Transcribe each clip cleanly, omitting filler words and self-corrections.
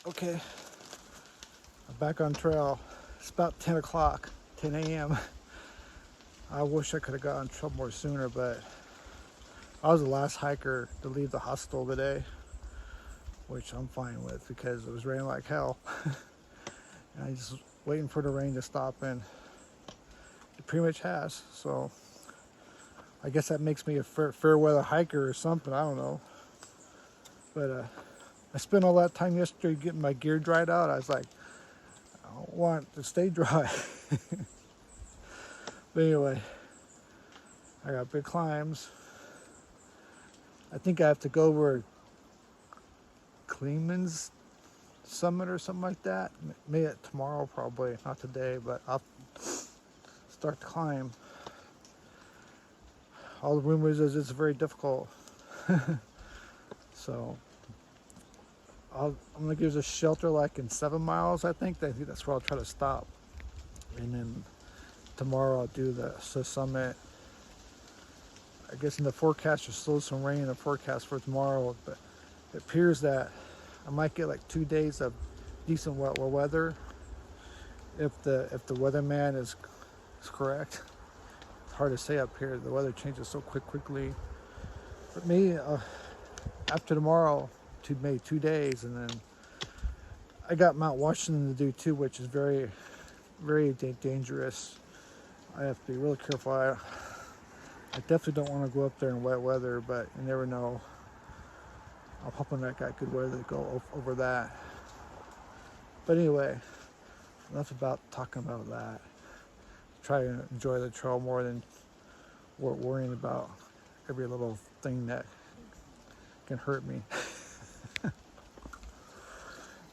Okay, I'm back on trail. It's about 10 o'clock, 10 a.m. I wish I could have gotten in trouble more sooner, but I was the last hiker to leave the hostel today, which I'm fine with because it was raining like hell. And I just was waiting for the rain to stop, and it pretty much has. So I guess that makes me a fair weather hiker or something. I don't know. But I spent all that time yesterday getting my gear dried out. I was like, I don't want it to stay dry. But anyway, I got big climbs. I think I have to go over Kleeman's Summit or something like that. Maybe tomorrow, probably not today, but I'll start to climb. All the rumors is it's very difficult. So I'm gonna give a shelter like in 7 miles. I think that's where I'll try to stop, and then tomorrow I'll do the summit. I guess in the forecast there's still some rain in the forecast for tomorrow, but it appears that I might get like 2 days of decent wet weather if the weatherman is correct. It's hard to say up here. The weather changes so quickly. But me, after tomorrow, maybe 2 days, and then I got Mount Washington to do too, which is very, very dangerous. I have to be really careful. I definitely don't want to go up there in wet weather, but you never know. I'm hoping I got good weather to go over that. But anyway, enough about talking about that. Try to enjoy the trail more than worrying about every little thing that can hurt me.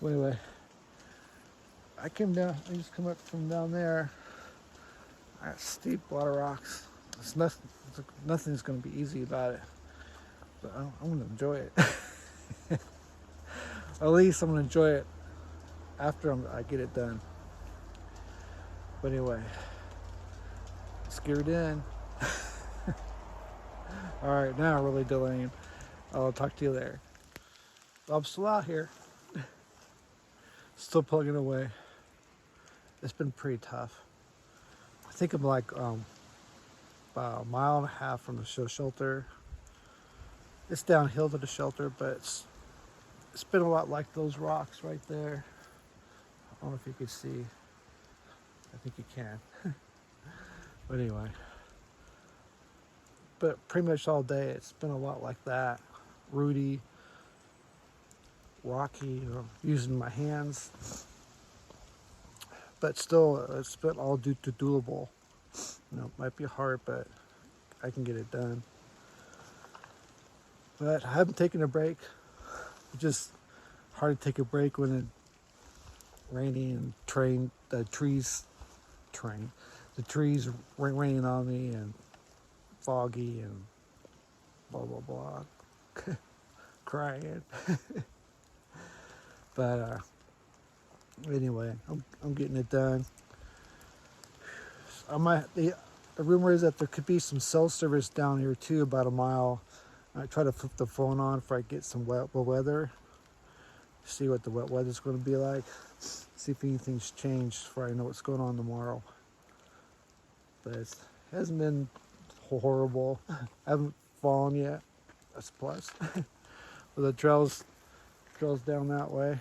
Well, anyway, I just come up from down there. I got steep water rocks. Nothing's going to be easy about it, but I'm going to enjoy it. At least I'm going to enjoy it after I get it done. But anyway, scared in. All right, now I'm really delaying. I'll talk to you there. I'm still out here, still plugging away. It's been pretty tough. I think I'm like about a mile and a half from the shelter. It's downhill to the shelter, but it's been a lot like those rocks right there. I don't know if you can see. I think you can. But anyway, but pretty much all day it's been a lot like that. Rooty, rocky, using my hands. But still, it's been all doable. It might be hard, but I can get it done. But I haven't taken a break. It's just hard to take a break when it's raining and the trees raining on me and foggy and blah blah blah. Crying. But anyway, I'm getting it done. The rumor is that there could be some cell service down here too, about a mile. I try to flip the phone on if I get some wet weather. See what the wet weather's going to be like. See if anything's changed before I know what's going on tomorrow. But it hasn't been horrible. I haven't fallen yet. That's a plus. But the trail's down that way.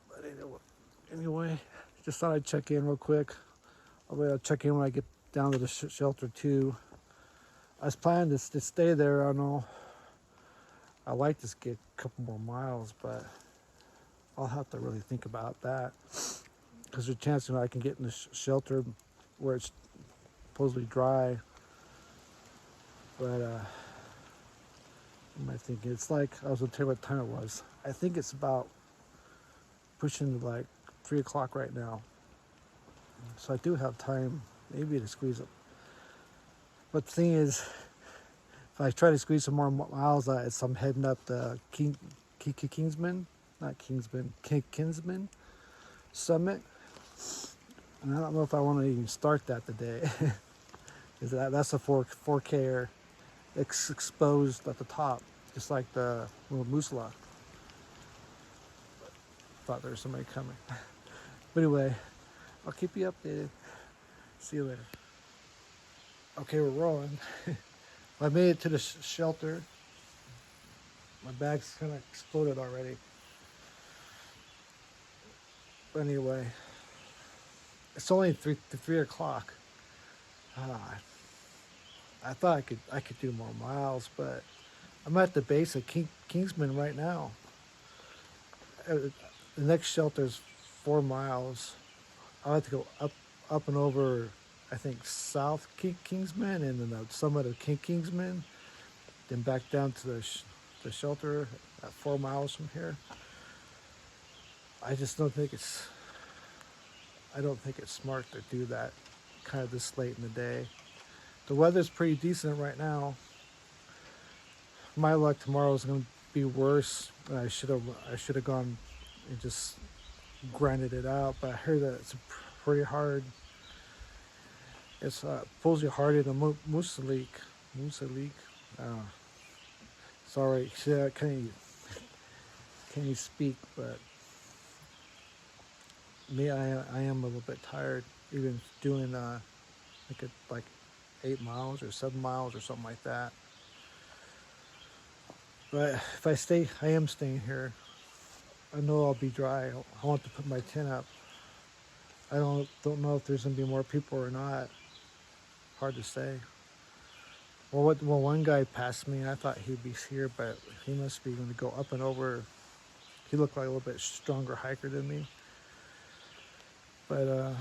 But anyway, just thought I'd check in real quick. I'll check in when I get down to the shelter too. I was planning to stay there. I don't know. I like to get a couple more miles, but I'll have to really think about that because there's a chance I can get in the shelter where it's supposedly dry. But what am I thinking? It's like, I was going to tell you what time it was. I think it's about pushing like 3 o'clock right now. So I do have time maybe to squeeze it. But the thing is, if I try to squeeze some more miles, I'm heading up the Kinsman Summit. And I don't know if I want to even start that today. Because that's a 4K exposed at the top, just like the little Musla. thought there was somebody coming. But anyway, I'll keep you updated. See you later. Okay, we're rolling. I made it to the shelter. My bag's kind of exploded already. But anyway, it's only 3 o'clock. Ah, I thought I could do more miles, but I'm at the base of Kingsman right now. The next shelter is 4 miles. I have to go up and over, I think, South Kingsman and then the summit of Kingsman, then back down to the shelter at 4 miles from here. I just don't think it's smart to do that kind of this late in the day. The weather's pretty decent right now. My luck, tomorrow is going to be worse. I should have gone and just grinded it out, but I heard that it's pretty hard. It's pulls you harder than Musa Leak. Sorry, I can't even speak, but me, I am a little bit tired. Even doing like 8 miles or 7 miles or something like that. But if I stay, I am staying here. I know I'll be dry. I want to put my tent up. I don't know if there's gonna be more people or not. Hard to say. Well, one guy passed me. I thought he'd be here, but he must be going to go up and over. He looked like a little bit stronger hiker than me. But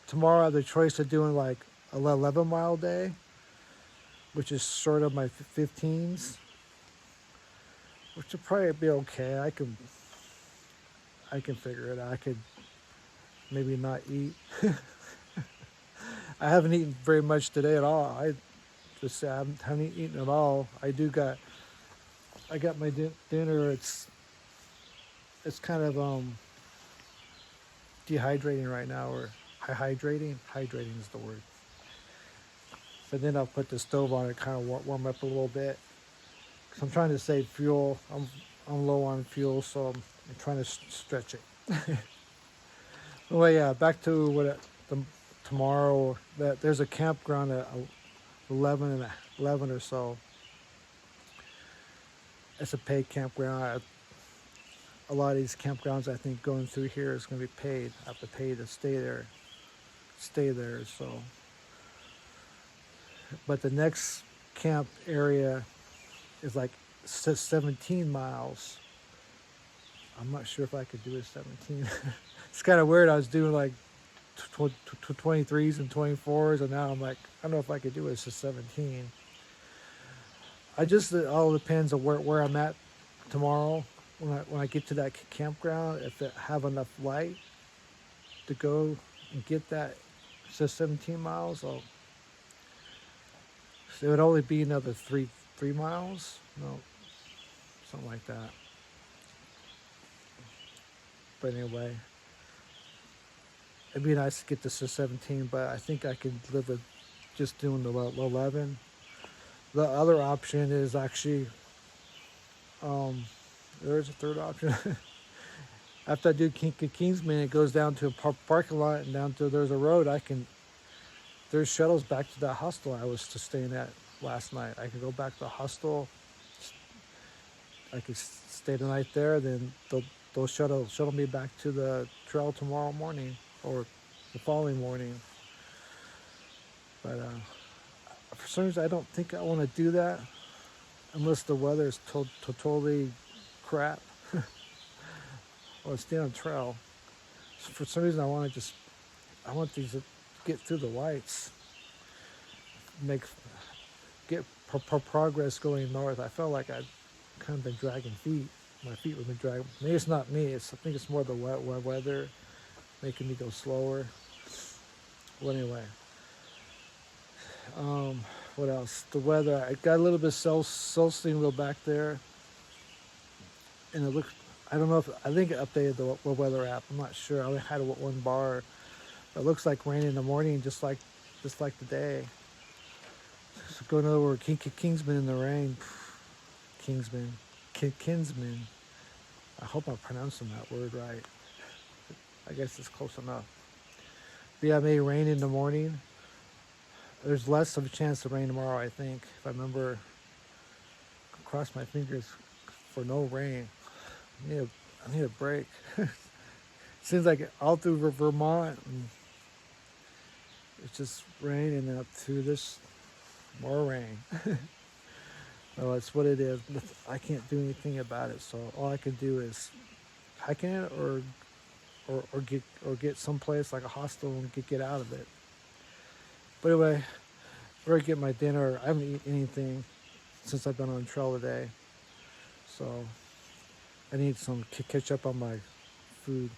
tomorrow I have the choice of doing like an 11-mile day, which is sort of my 15s, which will probably be okay. I can figure it out. I could maybe not eat. I haven't eaten very much today at all. I haven't eaten at all. I got my dinner. It's kind of dehydrating right now, or hydrating. Hydrating is the word. But then I'll put the stove on it, kind of warm up a little bit. Cause I'm trying to save fuel. I'm low on fuel, so I'm trying to stretch it. Well, yeah, back to tomorrow. That there's a campground at 11 or so. It's a paid campground. A lot of these campgrounds, I think, going through here is going to be paid. I have to pay to stay there. So, but the next camp area is like 17 miles. I'm not sure if I could do a 17. It's kind of weird. I was doing like 23s and 24s, and now I'm like, I don't know if I could do it. It's a 17. It all depends on where I'm at tomorrow. When I get to that campground, if I have enough light to go and get that, it says 17 miles. So it would only be another 3 miles. No, something like that. But anyway, it'd be nice to get this to 17, but I think I could live with just doing the 11. The other option is actually, there's a third option. After I do Kingsman, it goes down to a parking lot and down to, there's a road. There's shuttles back to that hostel I was just staying at last night. I could go back to the hostel. I could stay the night there, then they'll shuttle me back to the trail tomorrow morning or the following morning. But for some reason, I don't think I want to do that unless the weather is totally crap. Or stay on trail. So for some reason, I want these to get through the lights, get progress going north. I felt like I'd kind of been dragging feet. My feet would be dragging. Maybe it's not me. I think it's more the wet weather making me go slower. Well, anyway. What else? The weather. I got a little bit of cell signal back there, and it looked. I don't know if I think it updated the weather app. I'm not sure. I only had one bar. It looks like rain in the morning, just like today. So going over Kingsman in the rain. Kinsman. I hope I'm pronouncing that word right. I guess it's close enough. But yeah, it may rain in the morning. There's less of a chance of rain tomorrow, I think. If I remember, cross my fingers for no rain. I need a break. Seems like all through Vermont, and it's just raining up to this more rain. Well, it's what it is. I can't do anything about it. So all I can do is hiking it, or get someplace like a hostel and get out of it. But anyway, I'm gonna get my dinner. I haven't eaten anything since I've been on trail today, so I need some to catch up on my food.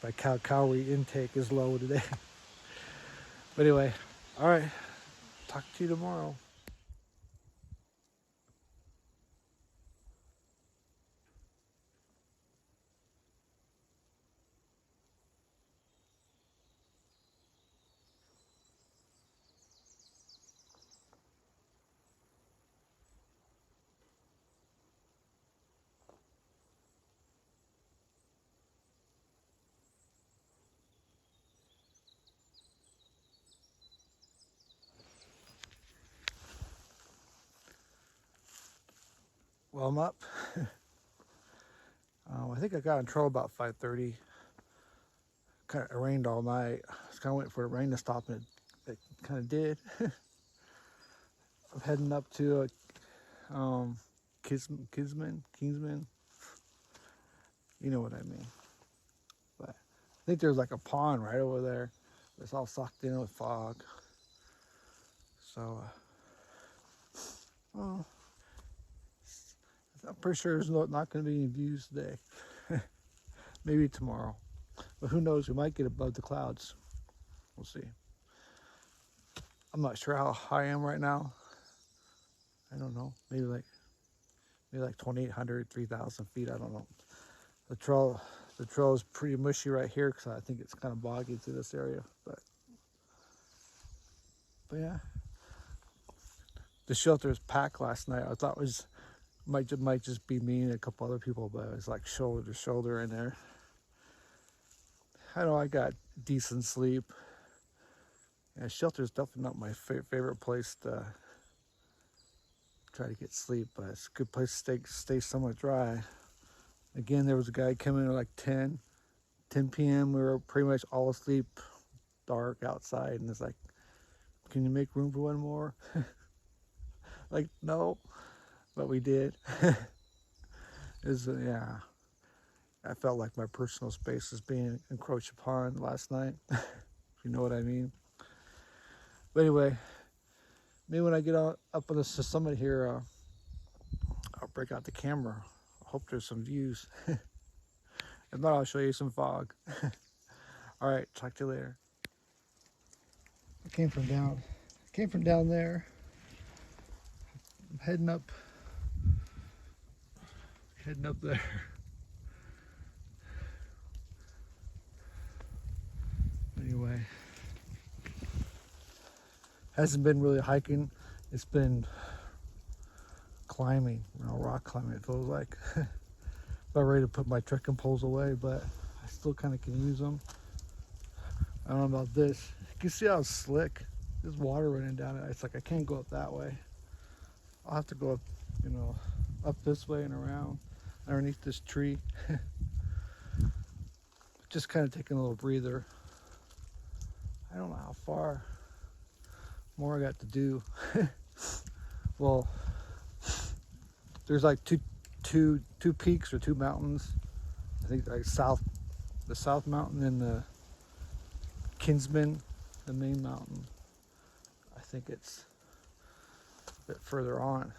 My calorie intake is low today. But anyway, all right. Talk to you tomorrow. Well, I'm up. I think I got in trouble about 5:30. Kind of rained all night. I was kind of waiting for the rain to stop, and it kind of did. I'm heading up to Kingsman. You know what I mean. But I think there's like a pond right over there. It's all sucked in with fog. So, well, I'm pretty sure there's not going to be any views today. Maybe tomorrow. But who knows? We might get above the clouds. We'll see. I'm not sure how high I am right now. I don't know. Maybe like 2,800, 3,000 feet. I don't know. The trail is pretty mushy right here because I think it's kind of boggy through this area. But yeah, the shelter was packed last night. I thought it might just be me and a couple other people, but it was like shoulder to shoulder in there. I know I got decent sleep. Yeah, shelter is definitely not my favorite place to try to get sleep, but it's a good place to stay somewhat dry. Again, there was a guy coming at like 10 p.m. We were pretty much all asleep, dark outside, and it's like, can you make room for one more? Like, no, but we did. Yeah, I felt like my personal space was being encroached upon last night, if you know what I mean. But anyway, maybe when I get up on the summit here, I'll break out the camera. I hope there's some views. If not, I'll show you some fog. All right, talk to you later. I came from down there. I'm heading up there. Anyway, hasn't been really hiking. It's been climbing, rock climbing. It feels like. About ready to put my trekking poles away, but I still kind of can use them. I don't know about this. You can see how it's slick. There's water running down it. It's like I can't go up that way. I'll have to go up, up this way and around underneath this tree. Just kind of taking a little breather. I don't know how far more I got to do. Well, there's like two peaks or two mountains. I think like the South Mountain and the Kinsman, the main mountain. I think it's a bit further on.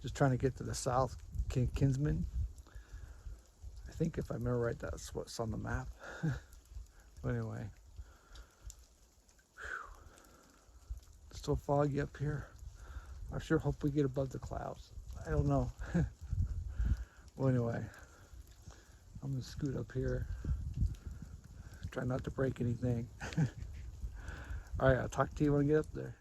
Just trying to get to the South Kinsman. I think if I remember right, that's what's on the map. But anyway, it's still foggy up here. I sure hope we get above the clouds. I don't know. Well, anyway, I'm gonna scoot up here. Try not to break anything. All right, I'll talk to you when I get up there.